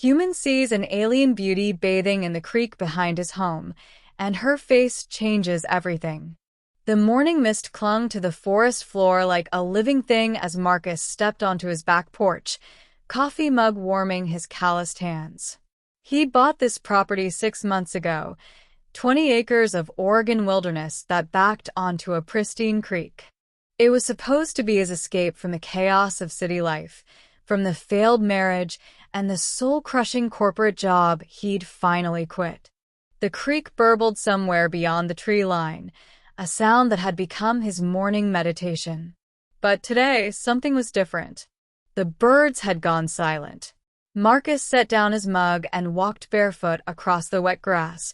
Human sees an alien beauty bathing in the creek behind his home, and her face changes everything. The morning mist clung to the forest floor like a living thing as Marcus stepped onto his back porch, coffee mug warming his calloused hands. He bought this property 6 months ago, 20 acres of Oregon wilderness that backed onto a pristine creek. It was supposed to be his escape from the chaos of city life, from the failed marriage and the soul-crushing corporate job he'd finally quit. The creek burbled somewhere beyond the tree line, a sound that had become his morning meditation. But today, something was different. The birds had gone silent. Marcus set down his mug and walked barefoot across the wet grass,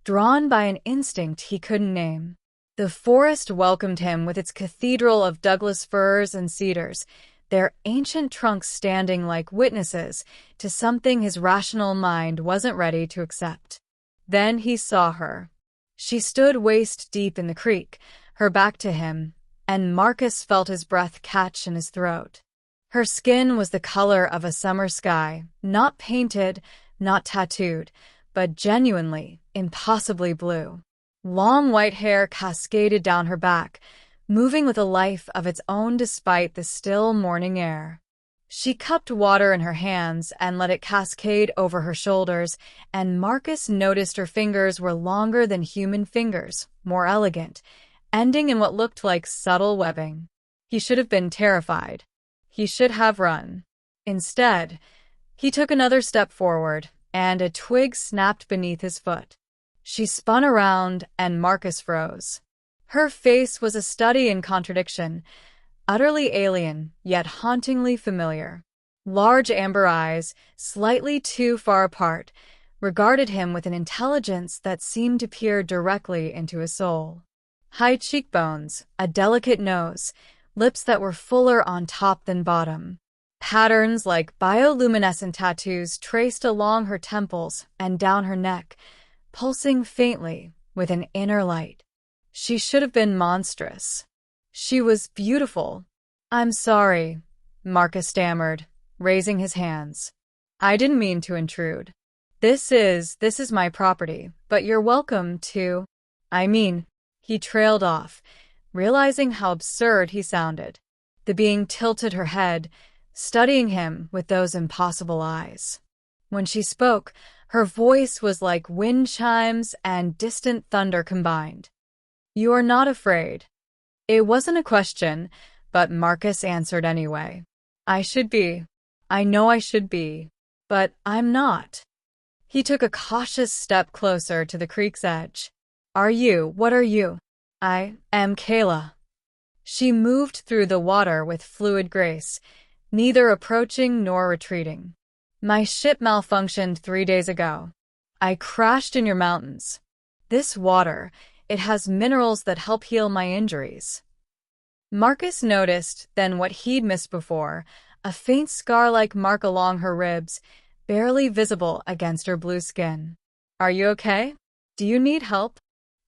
drawn by an instinct he couldn't name. The forest welcomed him with its cathedral of Douglas firs and cedars, their ancient trunks standing like witnesses to something his rational mind wasn't ready to accept. Then he saw her. She stood waist-deep in the creek, her back to him, and Marcus felt his breath catch in his throat. Her skin was the color of a summer sky, not painted, not tattooed, but genuinely, impossibly blue. Long white hair cascaded down her back, moving with a life of its own despite the still morning air. She cupped water in her hands and let it cascade over her shoulders, and Marcus noticed her fingers were longer than human fingers, more elegant, ending in what looked like subtle webbing. He should have been terrified. He should have run. Instead, he took another step forward, and a twig snapped beneath his foot. She spun around, and Marcus froze. Her face was a study in contradiction, utterly alien, yet hauntingly familiar. Large amber eyes, slightly too far apart, regarded him with an intelligence that seemed to peer directly into his soul. High cheekbones, a delicate nose, lips that were fuller on top than bottom. Patterns like bioluminescent tattoos traced along her temples and down her neck, pulsing faintly with an inner light. She should have been monstrous. She was beautiful. "I'm sorry," Marcus stammered, raising his hands. "I didn't mean to intrude. This is my property, but you're welcome to—" He trailed off, realizing how absurd he sounded. The being tilted her head, studying him with those impossible eyes. When she spoke, her voice was like wind chimes and distant thunder combined. "You are not afraid." It wasn't a question, but Marcus answered anyway. "I should be. I know I should be. But I'm not." He took a cautious step closer to the creek's edge. What are you?" "I am Kayla." She moved through the water with fluid grace, neither approaching nor retreating. "My ship malfunctioned 3 days ago. I crashed in your mountains. This water, it has minerals that help heal my injuries." Marcus noticed, then what he'd missed before, a faint scar-like mark along her ribs, barely visible against her blue skin. "Are you okay? Do you need help?"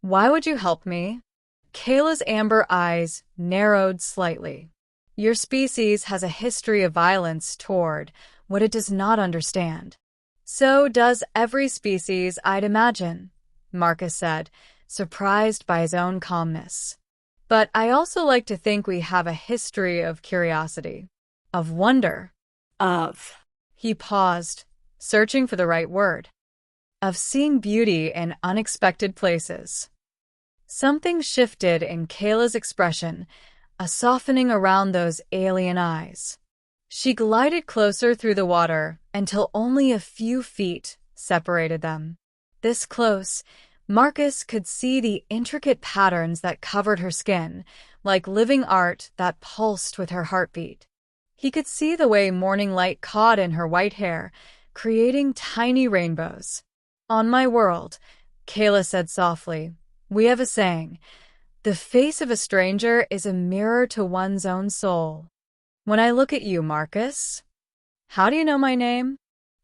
"Why would you help me?" Kayla's amber eyes narrowed slightly. "Your species has a history of violence toward what it does not understand." "So does every species, I'd imagine," Marcus said, surprised by his own calmness. "But I also like to think we have a history of curiosity, of wonder, of—" He paused, searching for the right word. "Of seeing beauty in unexpected places." Something shifted in Kayla's expression, a softening around those alien eyes. She glided closer through the water until only a few feet separated them. This close, Marcus could see the intricate patterns that covered her skin, like living art that pulsed with her heartbeat. He could see the way morning light caught in her white hair, creating tiny rainbows. "On my world," Kayla said softly, "we have a saying, the face of a stranger is a mirror to one's own soul. When I look at you, Marcus—" "How do you know my name?"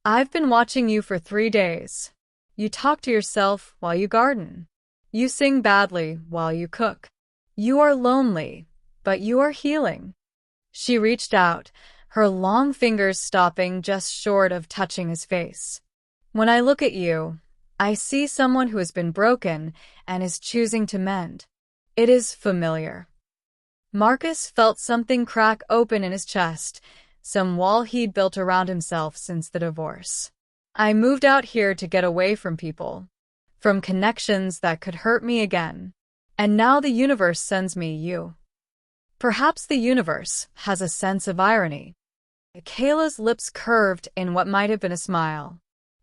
"I've been watching you for 3 days. You talk to yourself while you garden. You sing badly while you cook. You are lonely, but you are healing." She reached out, her long fingers stopping just short of touching his face. "When I look at you, I see someone who has been broken and is choosing to mend. It is familiar." Marcus felt something crack open in his chest, some wall he'd built around himself since the divorce. "I moved out here to get away from people, from connections that could hurt me again. And now the universe sends me you." Perhaps the universe has a sense of irony. Kayla's lips curved in what might have been a smile.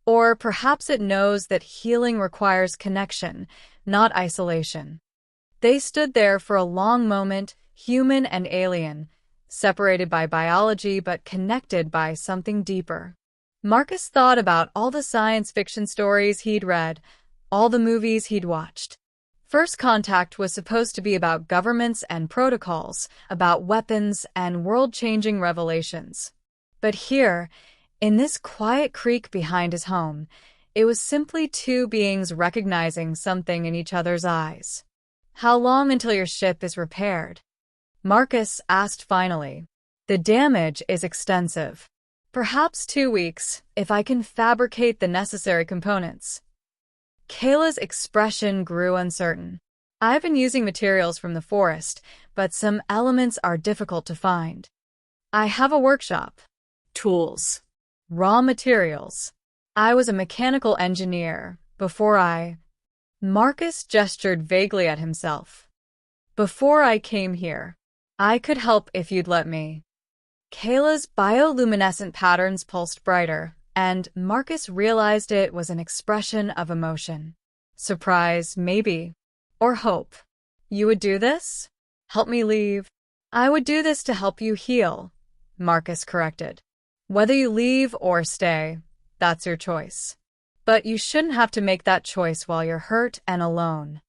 Or perhaps it knows that healing requires connection, not isolation. They stood there for a long moment, human and alien, separated by biology but connected by something deeper. Marcus thought about all the science fiction stories he'd read, all the movies he'd watched. First Contact was supposed to be about governments and protocols, about weapons and world-changing revelations. But here, in this quiet creek behind his home, it was simply two beings recognizing something in each other's eyes. "How long until your ship is repaired?" Marcus asked finally. "The damage is extensive. Perhaps 2 weeks, if I can fabricate the necessary components." Kayla's expression grew uncertain. "I've been using materials from the forest, but some elements are difficult to find. I have a workshop. Tools. Raw materials. I was a mechanical engineer before I—" Marcus gestured vaguely at himself. "Before I came here. I could help if you'd let me." Kayla's bioluminescent patterns pulsed brighter, and Marcus realized it was an expression of emotion. Surprise, maybe. Or hope. "You would do this? Help me leave?" "I would do this to help you heal," Marcus corrected. "Whether you leave or stay, that's your choice. But you shouldn't have to make that choice while you're hurt and alone."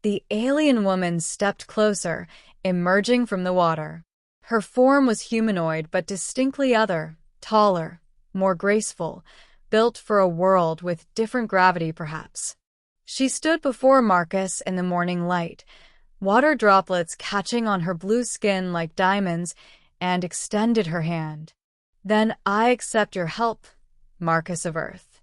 The alien woman stepped closer, emerging from the water. Her form was humanoid but distinctly other, taller, more graceful, built for a world with different gravity perhaps. She stood before Marcus in the morning light, water droplets catching on her blue skin like diamonds, and extended her hand. "Then I accept your help, Marcus of Earth."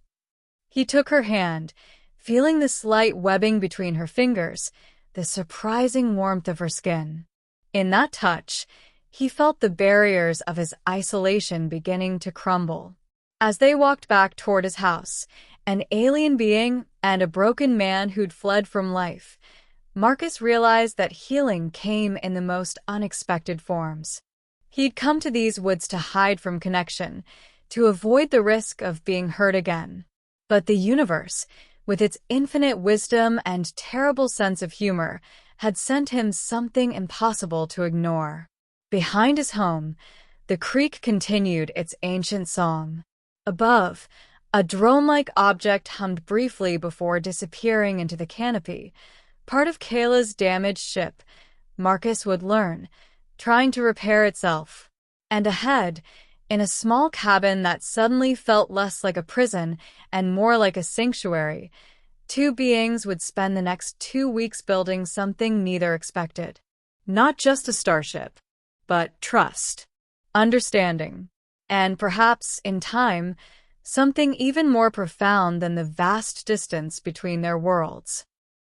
He took her hand, feeling the slight webbing between her fingers, the surprising warmth of her skin. In that touch, he felt the barriers of his isolation beginning to crumble. As they walked back toward his house, an alien being and a broken man who'd fled from life, Marcus realized that healing came in the most unexpected forms. He'd come to these woods to hide from connection, to avoid the risk of being hurt again. But the universe, with its infinite wisdom and terrible sense of humor, had sent him something impossible to ignore. Behind his home, the creek continued its ancient song. Above, a drone-like object hummed briefly before disappearing into the canopy, part of Kayla's damaged ship, Marcus would learn, trying to repair itself. And ahead, in a small cabin that suddenly felt less like a prison and more like a sanctuary, two beings would spend the next 2 weeks building something neither expected. Not just a starship, but trust, understanding, and perhaps, in time, something even more profound than the vast distance between their worlds.